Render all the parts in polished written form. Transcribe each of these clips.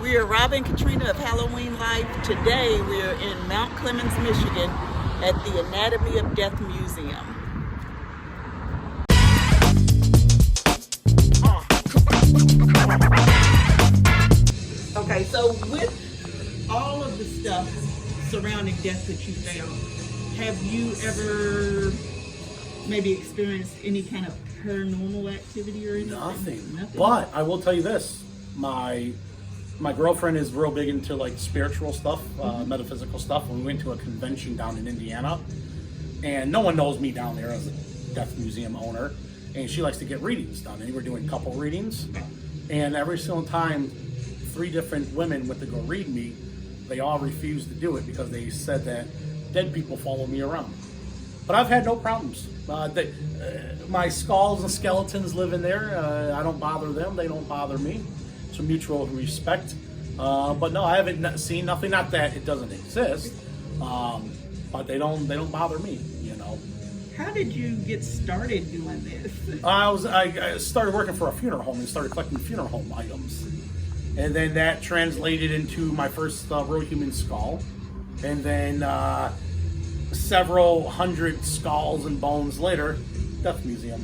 We are Rob and Katrina of Halloween Life. Today we are in Mount Clemens, Michigan at the Anatomy of Death Museum. Okay, so with all of the stuff surrounding death that you found, have you ever maybe experienced any kind of paranormal activity or anything? Nothing. But I will tell you this, my girlfriend is real big into like spiritual stuff, metaphysical stuff. We went to a convention down in Indiana, and no one knows me down there as a death museum owner, and she likes to get readings done, and we're doing couple readings, and every single time 3 different women went to go read me, they all refused to do it because they said that dead people follow me around. But I've had no problems. My skulls and skeletons live in there. I don't bother them. They don't bother me. It's a mutual respect. But no, I haven't seen nothing. Not that it doesn't exist, but they don't bother me. You know. How did you get started doing this? I started working for a funeral home and started collecting funeral home items, and then that translated into my first real human skull, and then several hundred skulls and bones later, death museum.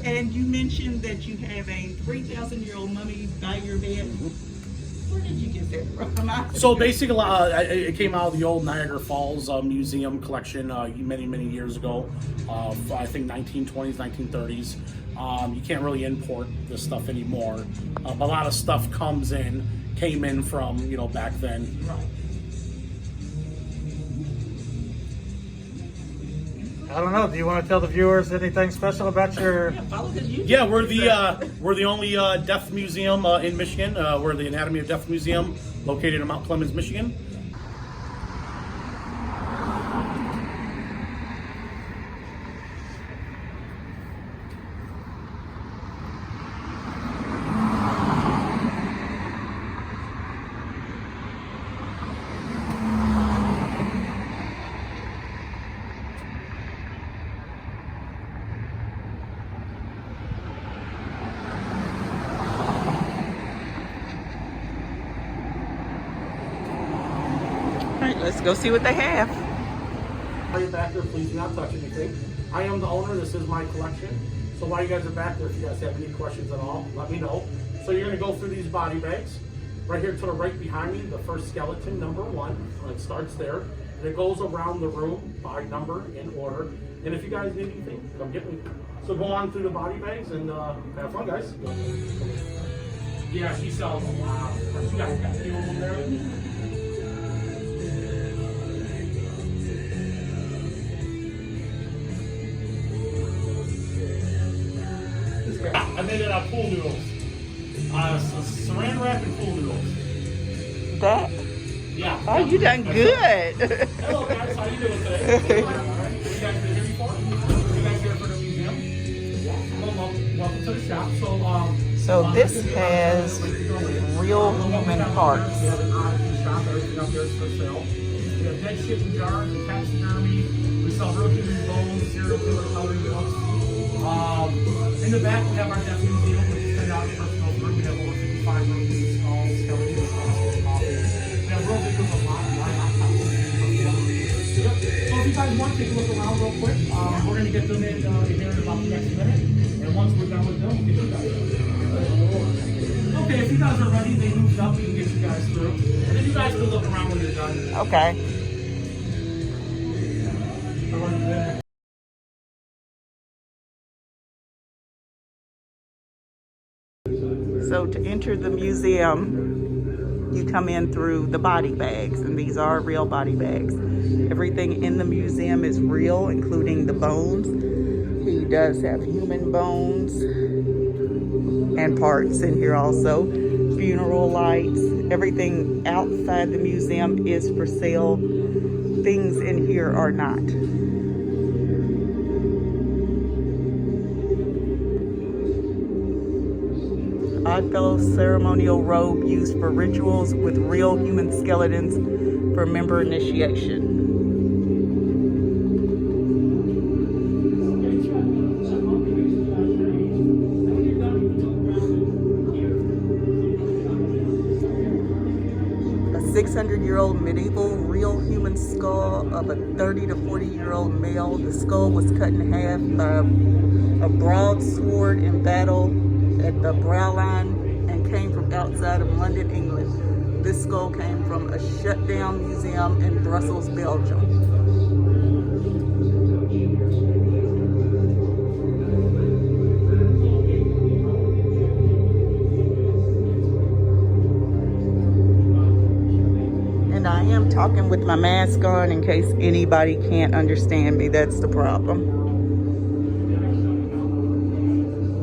And you mentioned that you have a 3,000-year-old mummy by your bed. Where did you get that from? So basically, it came out of the old Niagara Falls museum collection many years ago. I think 1920s, 1930s. You can't really import this stuff anymore. A lot of stuff came in from back then. Right. I don't know. Do you want to tell the viewers anything special about your? Yeah, we're the only death museum in Michigan. We're the Anatomy of Death Museum, located in Mount Clemens, Michigan. Let's go see what they have. While you're back there, please do not touch anything. I am the owner. This is my collection. So while you guys are back there, if you guys have any questions at all, let me know. So you're going to go through these body bags. Right here to the right behind me, the first skeleton, number 1. It starts there. And it goes around the room by number in order. And if you guys need anything, come get me. So go on through the body bags and have fun, guys. Yeah, she sells a lot. She got a few of them there. I made it out of pool noodles. Saran wrap and pool noodles. That? Yeah. Oh, you done good. Hello guys, how you doing today? Alright, you guys been here before? You guys here for the museum? Yeah. Welcome to the shop. So this has real human parts. We have an oddity shop. Everything up there is for sale. We have dead chicken jars and taxidermy. We sell real human bones, serial killer coloring books. In the back, we have our death museum, which is $10 personal room. We have over 55 rooms, skulls, skeletons, coffins. We have real videos of live autopsies. So if you guys want to take a look around real quick, we're going to get them in here in about the next minute. And once we're done with them, we'll get you guys. Okay, if you guys are ready, they moved up. We can get you guys through. And then you guys can look around when you're done. Okay. So to enter the museum, you come in through the body bags, and these are real body bags. Everything in the museum is real, including the bones. He does have human bones and parts in here also. Funeral lights, everything outside the museum is for sale. Things in here are not. Oddfellow ceremonial robe used for rituals with real human skeletons for member initiation. 600-year-old medieval real human skull of a 30 to 40-year-old male. The skull was cut in half by a broadsword in battle at the brow line and came from outside of London, England. This skull came from a shut-down museum in Brussels, Belgium. I am talking with my mask on in case anybody can't understand me. That's the problem.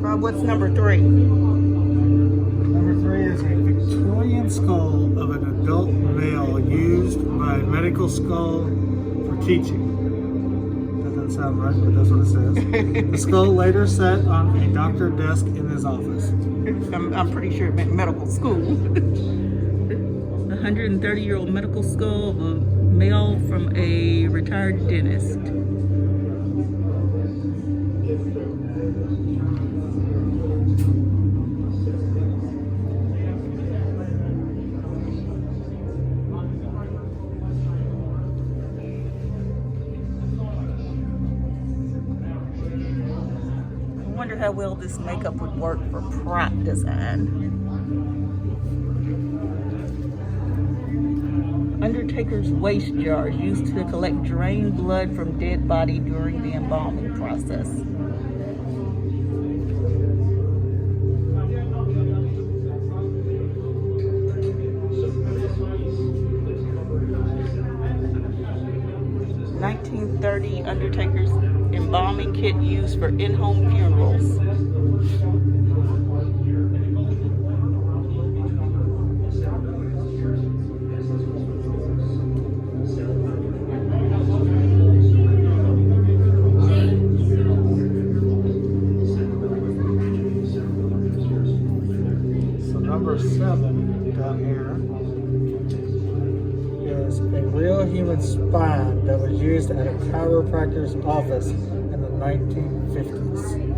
Rob, what's number 3? Number 3 is a Victorian skull of an adult male used by medical skull for teaching. Doesn't sound right, but that's what it says. The skull later sat on a doctor's desk in his office. I'm pretty sure it meant medical school. 130-year-old medical skull of a male from a retired dentist. I wonder how well this makeup would work for prop design. Undertaker's waste jar used to collect drained blood from dead body during the embalming process. $1930 Undertaker's embalming kit used for in-home funerals. Number 7 down here is a real human spine that was used at a chiropractor's office in the 1950s.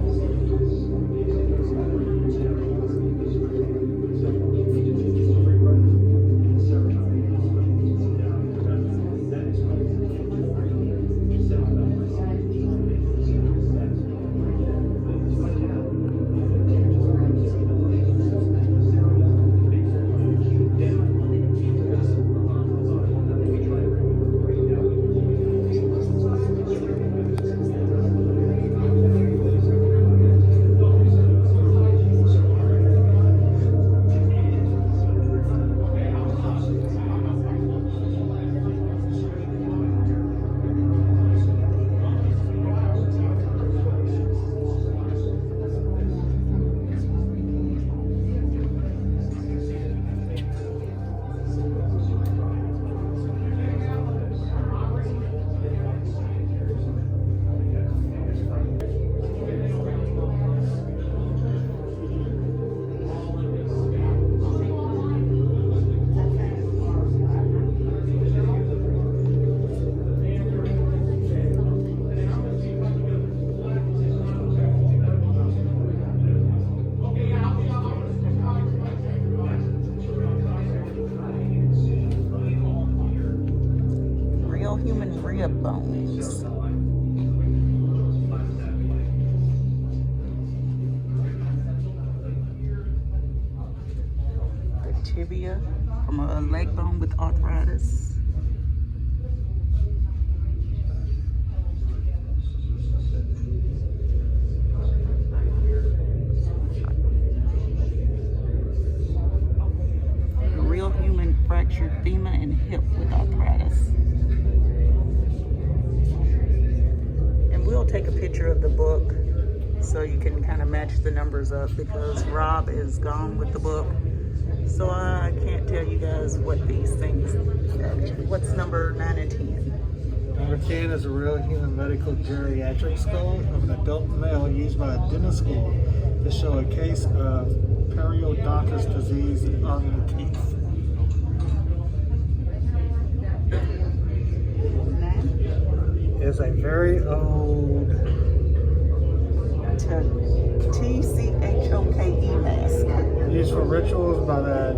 Human rib bones. The tibia from a leg bone with arthritis. A real human fractured femur and hip with arthritis. We'll take a picture of the book so you can kind of match the numbers up because Rob is gone with the book. So I can't tell you guys what these things are. What's number 9 and 10? Number 10 is a real human medical geriatric skull of an adult male used by a dentist school to show a case of periodontist disease on the teeth. Is a very old TCHOKE mask. Used for rituals by the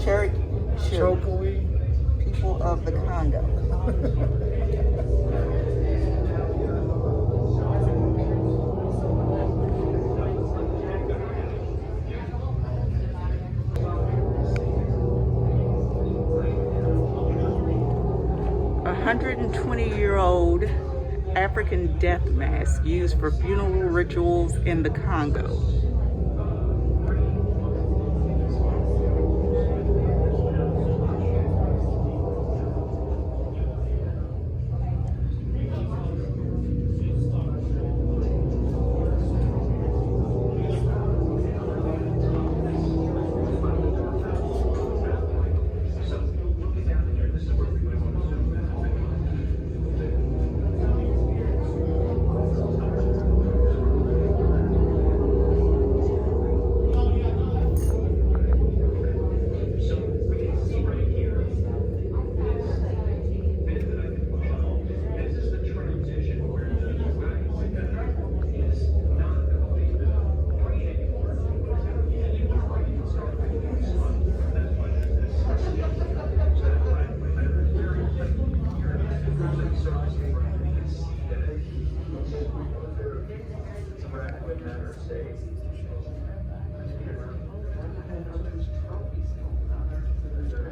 Cherokee. Chokwe people of the Congo. 120-year-old African death mask used for funeral rituals in the Congo.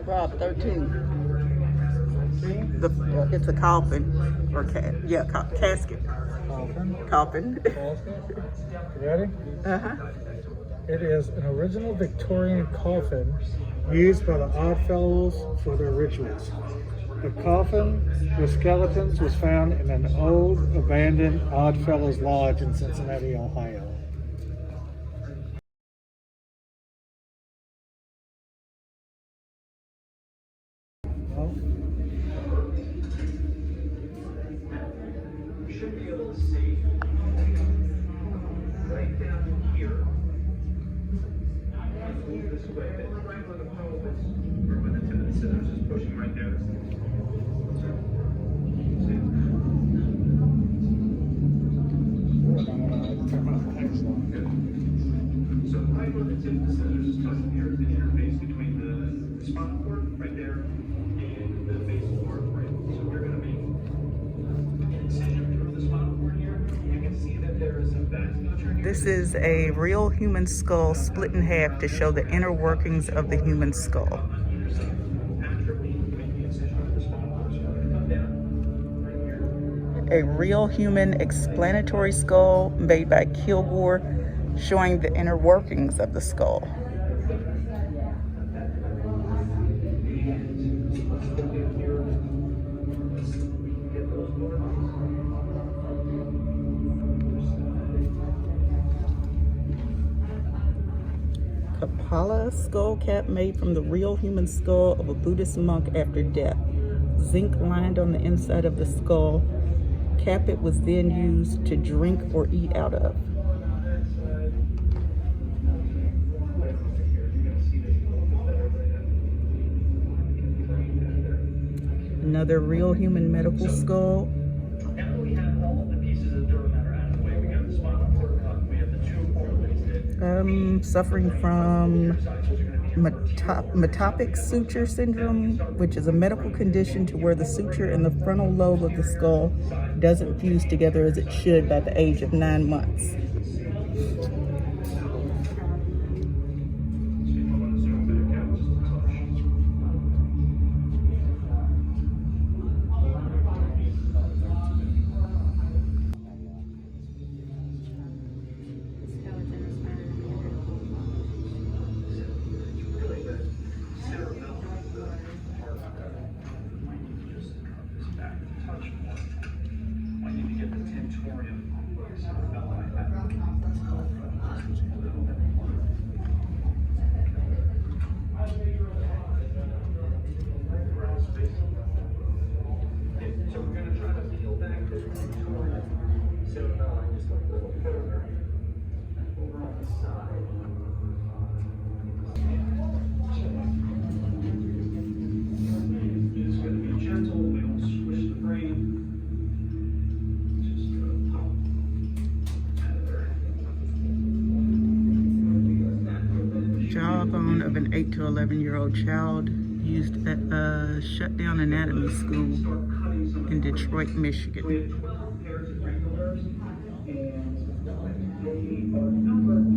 Rob, 13. It's a coffin or casket. Coffin. Casket. You ready? Uh-huh. It is an original Victorian coffin used by the Oddfellows for their rituals. The coffin with skeletons was found in an old abandoned Oddfellows lodge in Cincinnati, Ohio. You should be able to see right down here. Move this way, but right where the probe is, or where the tip of the scissors is pushing right there. So right where the tip of the scissors is touching here is the interface between the spinal cord right there and the facial vertebrae. So we're going to make an incision through the spinal cord here. You can see that there is some vasculature here. This is a real human skull split in half to show the inner workings of the human skull. A real human explanatory skull made by Kilgore, showing the inner workings of the skull. Kapala skull cap made from the real human skull of a Buddhist monk after death. Zinc lined on the inside of the skull. Capit was then used to drink or eat out of. Another real human medical skull. Now we have all of the pieces of dirt matter out of the way. We got the spinal cord cut. We have the two organs. Suffering from Metabolic suture syndrome, which is a medical condition to where the suture in the frontal lobe of the skull doesn't fuse together as it should by the age of 9 months. I need to get the Tentorium. So we're going to try to peel back the Tentorium. So just a little further over on the side. It's going to be gentle. We don't squish the brain. Jawbone of an 8 to 11-year-old child Used at a shut down anatomy school in Detroit, Michigan. We have 12 pairs of regulars, and they are numbered.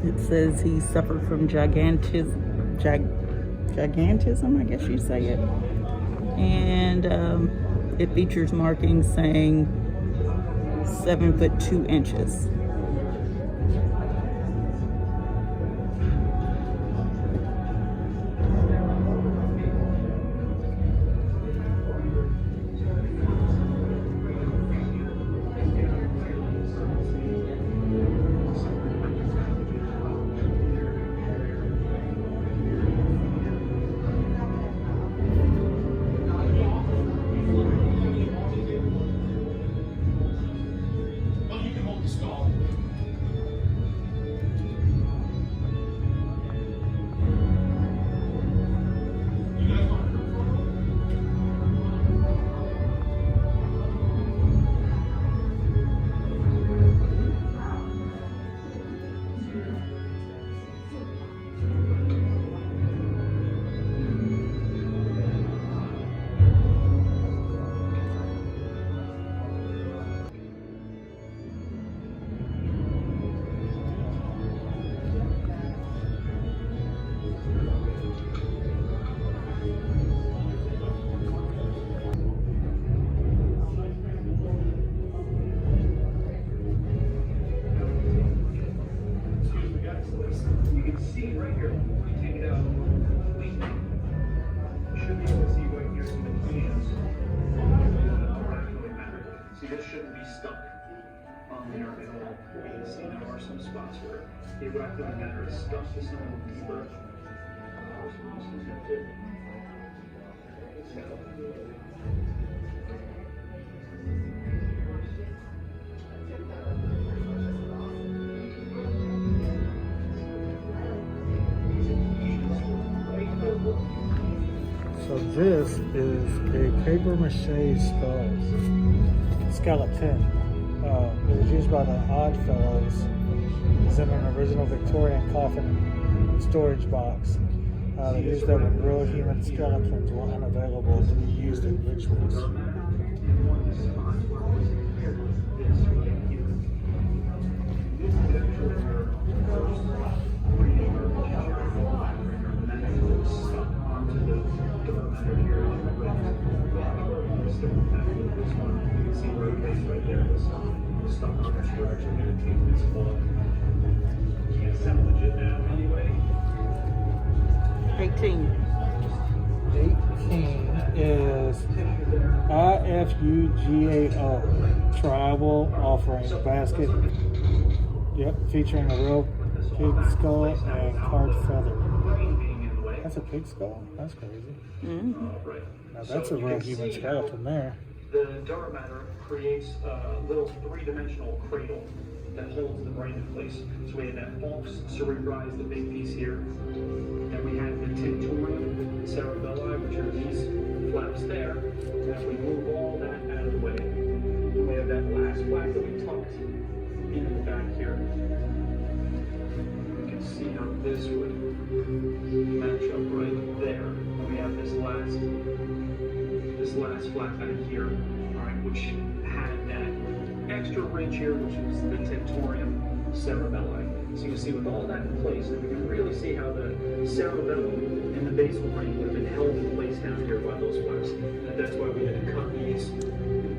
It says he suffered from gigantism, I guess you say it. And it features markings saying 7'2". The arachnoid matter is stuck to some of the deeper. So this is a paper mache skull skeleton. It was used by the Oddfellows. It's in an original Victorian coffin storage box. They used that when real human skeletons were unavailable to be used in rituals. Assemblage it now anyway. 18. 18 is IFUGAO, Tribal Offering Basket. Yep, featuring a real pig skull and carved feather. That's a pig skull? That's crazy. Now that's a real human skeleton there. The dark matter creates a little three-dimensional cradle that holds the brain in place. So we have that falx cerebri, the big piece here. Then we have the tentorium, cerebelli, which are these flaps there. And if we move all that out of the way, we have that last flap that we tucked into the back here. You can see how this would match up right there. And we have this last flap out here, all right, which had that extra ridge here, which is the tentorium cerebelli. So you can see with all that in place, and we can really see how the cerebellum and the basal brain would have been held in place down here by those flaps. And that's why we had to cut these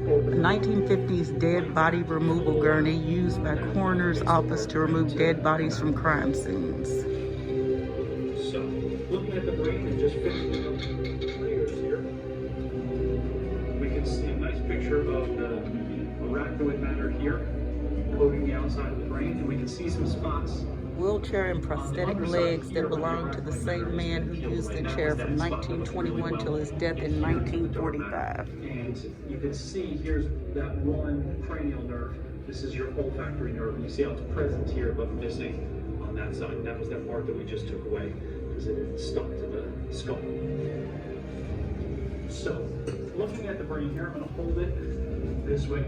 open. 1950s dead body removal gurney used by coroner's office to remove dead bodies from crime scenes. So, looking at the brain and just finishing up the layers here, we can see a nice picture of the arachnoid matter here, coating the outside of the brain, and we can see some spots wheelchair and prosthetic legs that belong to the same man who used the chair from 1921 till his death in 1945. And you can see here's that one cranial nerve. This is your olfactory nerve. And you see how it's present here but missing on that side. That was that part that we just took away because it stuck to the skull. So, looking at the brain here, I'm going to hold it this way.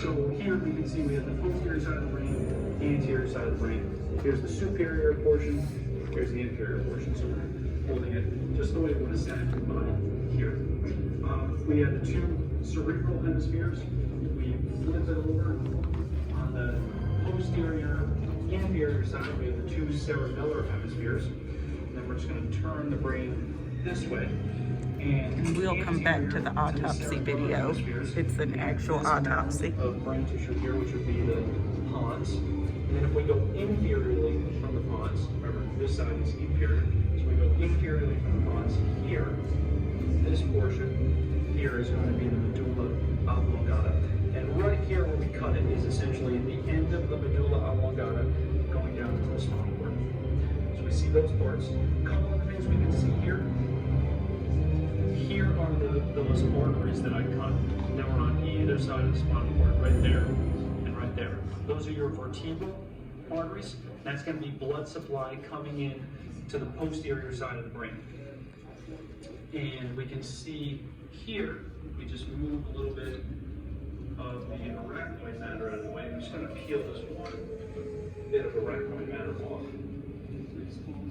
So here we can see we have the posterior side of the brain, the anterior side of the brain. Here's the superior portion, here's the inferior portion. So we're holding it just the way it would have sat in the body here. We have the two cerebral hemispheres. We flip it over. On the posterior, inferior side, we have the two cerebellar hemispheres. And then we're just going to turn the brain this way. And we'll come back to the autopsy video. It's an actual autopsy. Of brain tissue here, which would be the pons. And then if we go inferiorly from the pons, remember this side is inferior, so we go inferiorly from the pons here. This portion here is going to be the medulla oblongata. And right here where we cut it is essentially the end of the medulla oblongata going down to the spinal cord. So we see those parts. A couple of things we can see here. Here are those arteries that I cut. Now we're on either side of the spinal cord, right there and right there. Those are your vertebral arteries. That's going to be blood supply coming in to the posterior side of the brain. And we can see here, we just move a little bit of the arachnoid matter out of the way. I'm just going to peel this one bit of arachnoid matter off.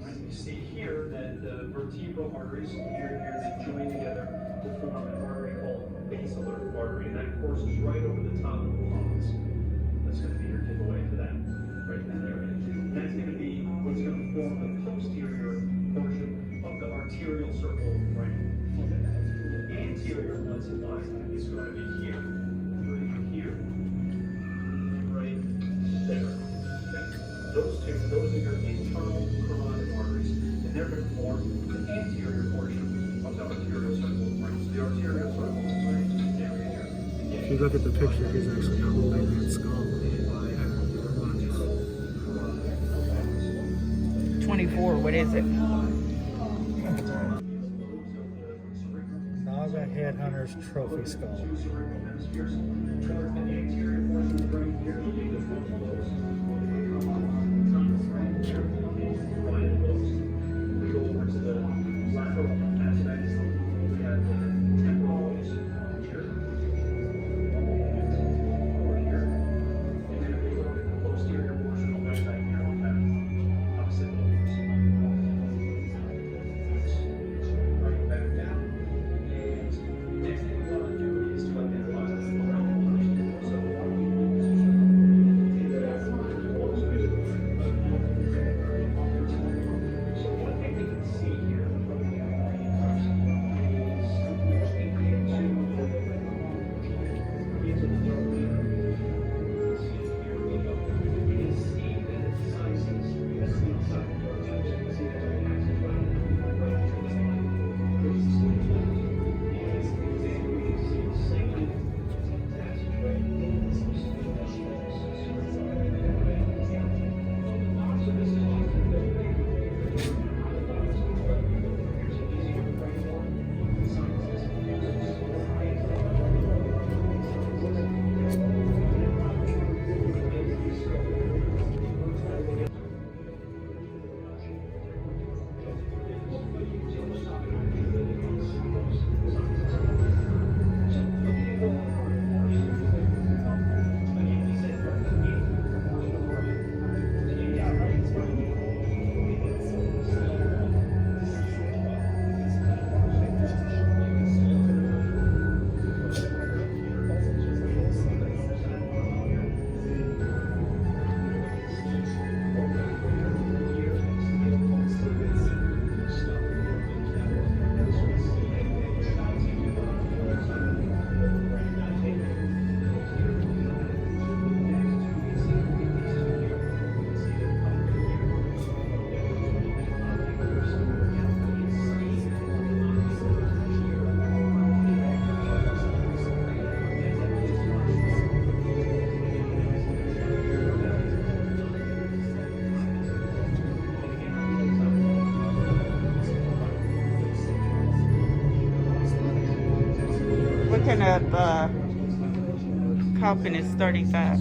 You see here that the vertebral arteries here, they join together to form an artery called basilar artery, and that courses right over the top of the pons. That's going to be your giveaway for that, right in that area. That's going to be what's going to form the posterior portion of the arterial circle of the brain. The anterior blood supply is going to be here, right there. Those are your internal carotid arteries, and they're going to form the anterior portion of the arterial circle of the brain. So the arterial circle of the brain is this area here. If you look at the picture, he's actually holding that skull. 24, what is it? Naga Headhunter's trophy skull. Two cerebral hemispheres. And the anterior portion of the brain here will be the frontal lobes. We go over to the lateral aspect. We have the temporal lobes here, over here, and then if we look at the posterior portion of the right here, we have opposite lobes. Right back down, and next thing we want to do is to identify the frontal lobes. So we take that out. looking at the coffin is 35.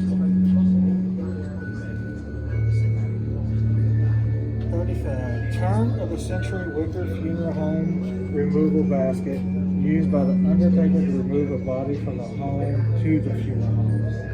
35. Turn of the century Wicker funeral home removal basket used by the undertaker to remove a body from the home to the funeral home.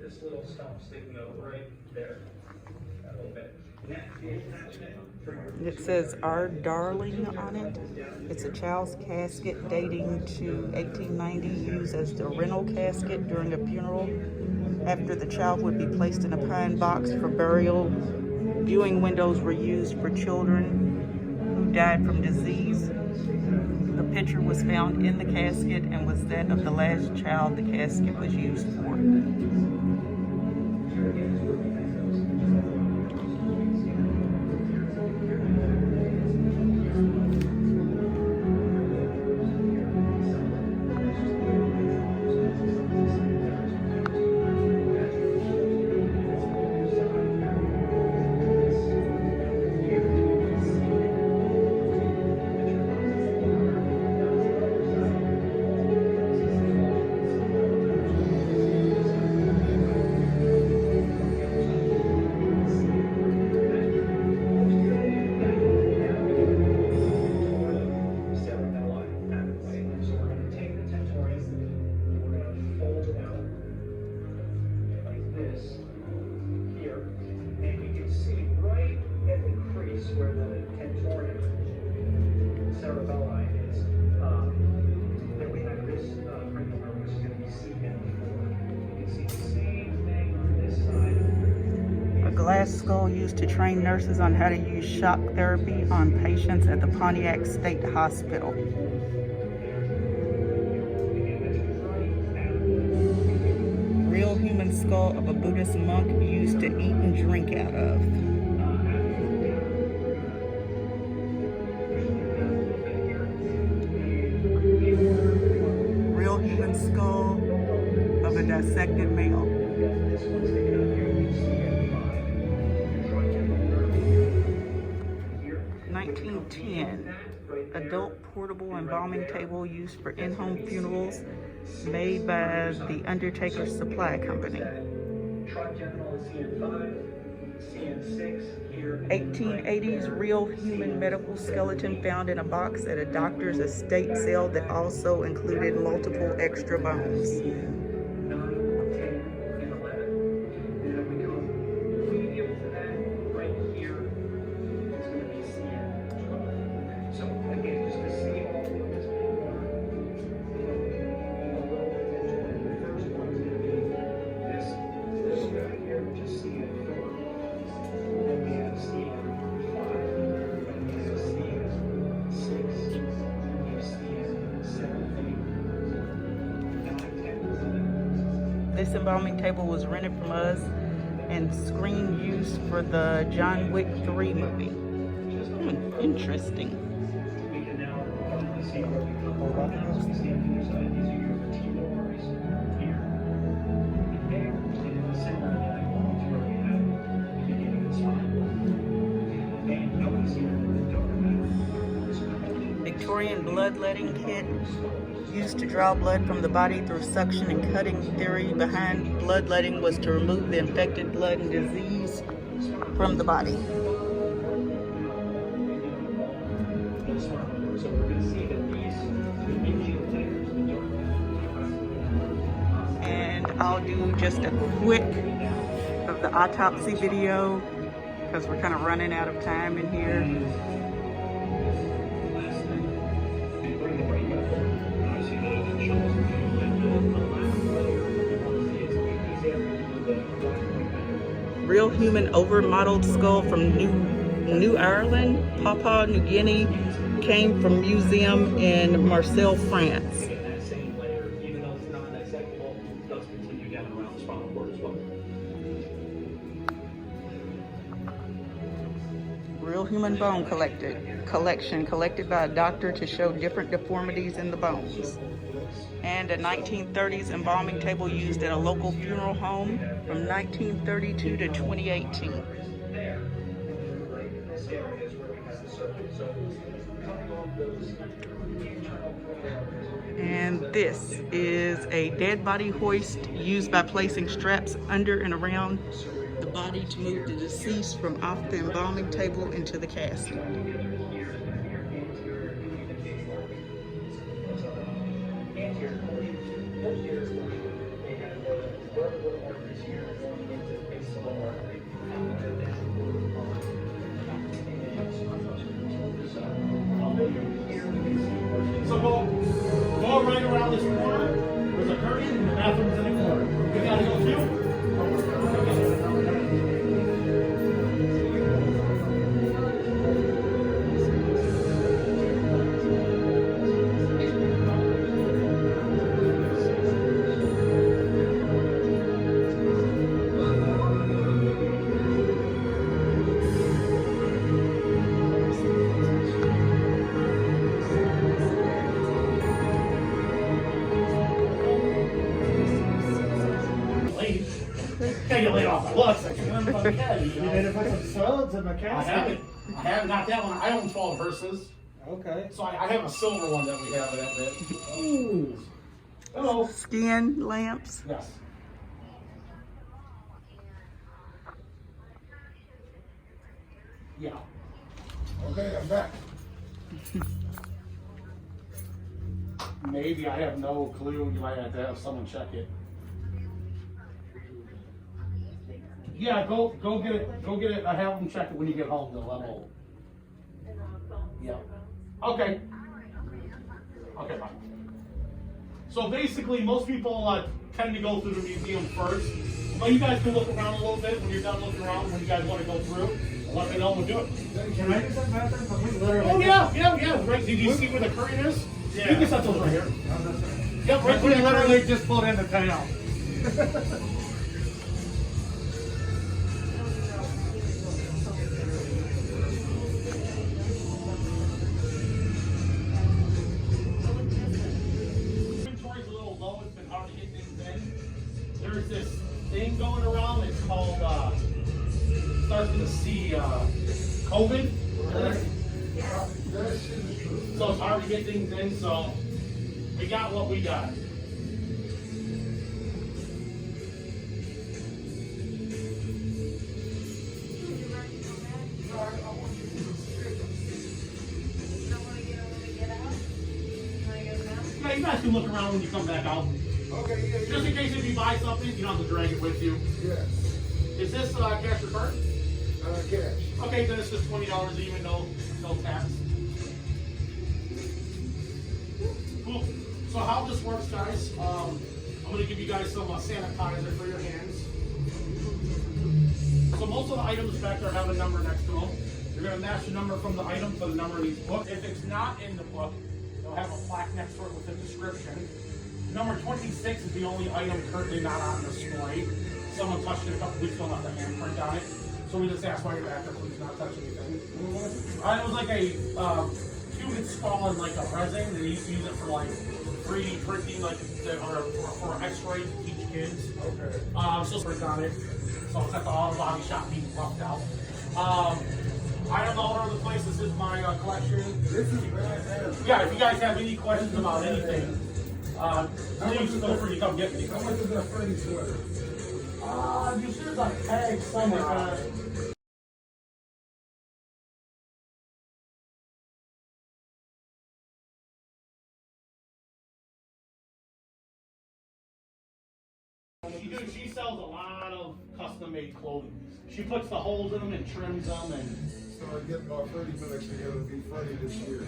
This little stump sticking up right there, a little bit. It says "Our Darling" on it. It's a child's casket dating to 1890, used as the rental casket during a funeral. After the child would be placed in a pine box for burial, viewing windows were used for children who died from disease. The picture was found in the casket and was that of the last child the casket was used for. Where the Tentorium cerebelli is, then we have this cranial nerve, which is going to be C-band before. You can see the same thing on this side. A glass skull used to train nurses on how to use shock therapy on patients at the Pontiac State Hospital. Real human skull of a Buddhist monk used to eat and drink out of. Human skull of a dissected male. 1910, adult portable embalming table used for in-home funerals, made by the Undertaker's Supply Company. 1880s real human medical skeleton found in a box at a doctor's estate sale that also included multiple extra bones. 9, 10, and 11. And we go medium to that right here. It's going to be CN12. So again, just to see all of this before, the first one is going to be this guy here, which is CN4. Then we have CN5. Then we have CN6. Then we have CN7, 8, 9, 10, 11. This embalming table was rented from us and screen used for the John Wick 3 movie. Interesting. We can now see where we come from. We see on the other side, these are your vertebral arteries here and there. And in the center of that wall is where we have the beginning of the spine. And notice here the dark Victorian bloodletting kit used to draw blood from the body through suction and cutting. Theory behind bloodletting was to remove the infected blood and disease from the body. So we're going to see that these angiotypes, the dark And I'll do just a quick of the autopsy video because we're kind of running out of time in here. Real human over-modeled skull from New Ireland, Papua New Guinea, came from museum in Marseille, France. That same layer, even though it's not dissectable, does continue down around the spinal cord as well. Real human bone collection collected by a doctor to show different deformities in the bones. And a 1930s embalming table used at a local funeral home from 1932 to 2018. And this is a dead body hoist used by placing straps under and around the body to move the deceased from off the embalming table into the casket. So go right around this corner. There's a curtain and the bathroom's in the corner. You gotta go too? Can't get laid off my looks. I can't remember You need to put some solids in the I casket. haven't got that one. I own 12 hearses. Okay. So I have a silver one that we have at that bit. Ooh. Hello. Skin lamps. Yes. Yeah. Okay, I'm back. Maybe, I have no clue. You might have to have someone check it. Yeah, go get it. Go get it. I have them check it when you get home. The level. Yeah. Okay. Okay, fine. So basically, most people tend to go through the museum first. But you guys can look around a little bit when you're done looking around. When you guys want to go through, let me know. We'll do it. Can I use that bathroom? We literally. Oh yeah. Right. Did you see where the curtain is? Yeah. You can set those right here. Yep, right We there. literally just pulled into town. Inventory's a little low. It's been hard to get things in. There's this thing going around. It's called starts with a C. COVID. So it's hard to get things in. So we got what we got. Yeah, you guys can look around when you come back out. Okay, yeah, Just in case if you buy something, you don't have to drag it with you. yes. Is this cash or card? Cash. Okay, then it's just $20 even, no tax. Cool. So how this works, guys? I'm gonna give you guys some sanitizer for your hands. So most of the items back there have a number next to them. You're gonna match the number from the item to the number in each book. If it's not in the book, they'll have a plaque next to it with a description. Number 26 is the only item currently not on display. Someone touched it a couple weeks ago, left a handprint on it. So we just asked why you're back there, please not touch anything. It was like a human skull and like a resin. They used to use it for like 3D printing, like or for X-ray to teach kids. Okay. So print on it. So it's at the auto body shop being roughed out. I am the owner of the place. This is my collection. This is badass. Yeah, if you guys have any questions about anything, please feel free to come get me. How much is that Freddy sweater? You should have got tagged somewhere. She sells a lot of custom-made clothing. She puts the holes in them and trims them, and Start getting our Freddy mix together to be Freddy this year.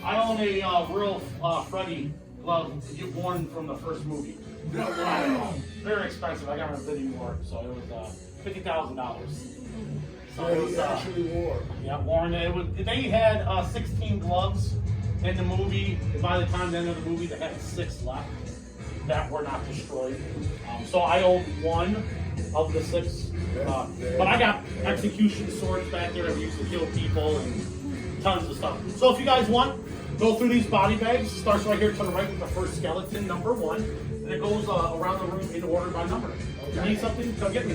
I own a real Freddy glove worn from the first movie. Very expensive. I got a bidding war, so it was $50,000. So Yeah, it was, he actually wore. yeah, Warren. They had 16 gloves in the movie. And by the time the end of the movie, they had 6 left that were not destroyed. So I own 1 of the 6. But I got execution swords back there that we used to kill people and tons of stuff. So if you guys want, go through these body bags. Starts right here to the right with the first skeleton, number 1. And it goes around the room in order by number. If you need something, come get me.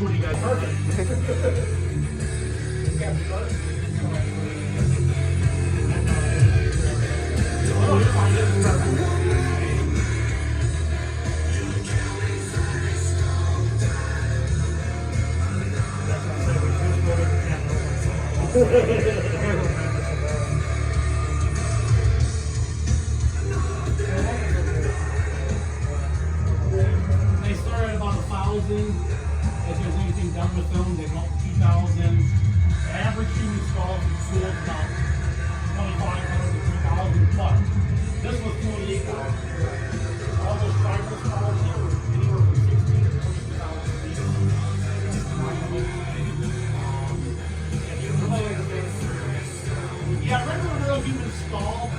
What do you guys perfect? They start at about 1,000. If there's anything done with them, they go up to 2,000. The average human skull is sold about 2,500 to 3,000, but this was 28,000. All those tribal skulls here were anywhere from 16 to 22,000 pieces. Yeah, regular real human skull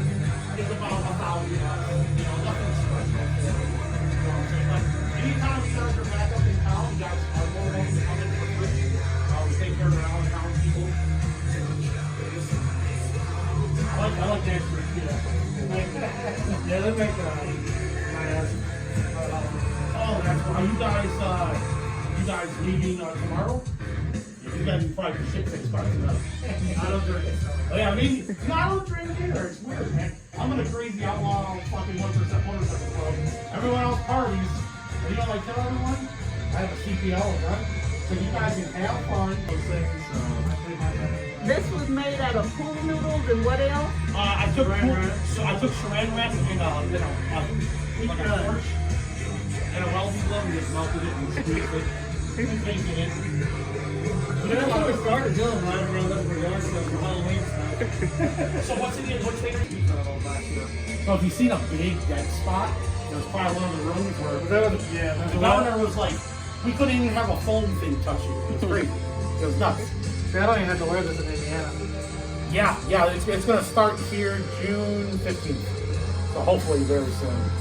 is about 1,000 bucks. You know, nothing special. You know what I'm saying? But anytime you guys are back up in town, you guys are more welcome to come in for free. We take care of our out-of-town people. I like that for you. Yeah, they make nice. Oh, that's why you guys leaving tomorrow? You guys can probably ship 6 bucks enough. I don't drink. Oh yeah, I mean, I don't drink either. It's weird, man. I'm in a crazy outlaw fucking 1% motorcycle club. Everyone else parties. You know, like tell everyone, I have a CPL, right? So you guys can have fun. This was made out of pool noodles and what else? I took saran wrap and like a torch and a welding glove and just melted it and squeezed it and painted it. That's what we started doing right around this for yard stuff for Halloween stuff. So what's so if you see a big dead spot, it was probably one of the rooms where the governor was like, we couldn't even have a foam thing touch you. It was crazy. It was nuts. See, I don't even have to wear this in Indiana. Yeah, it's going to start here June 15th. So hopefully very soon.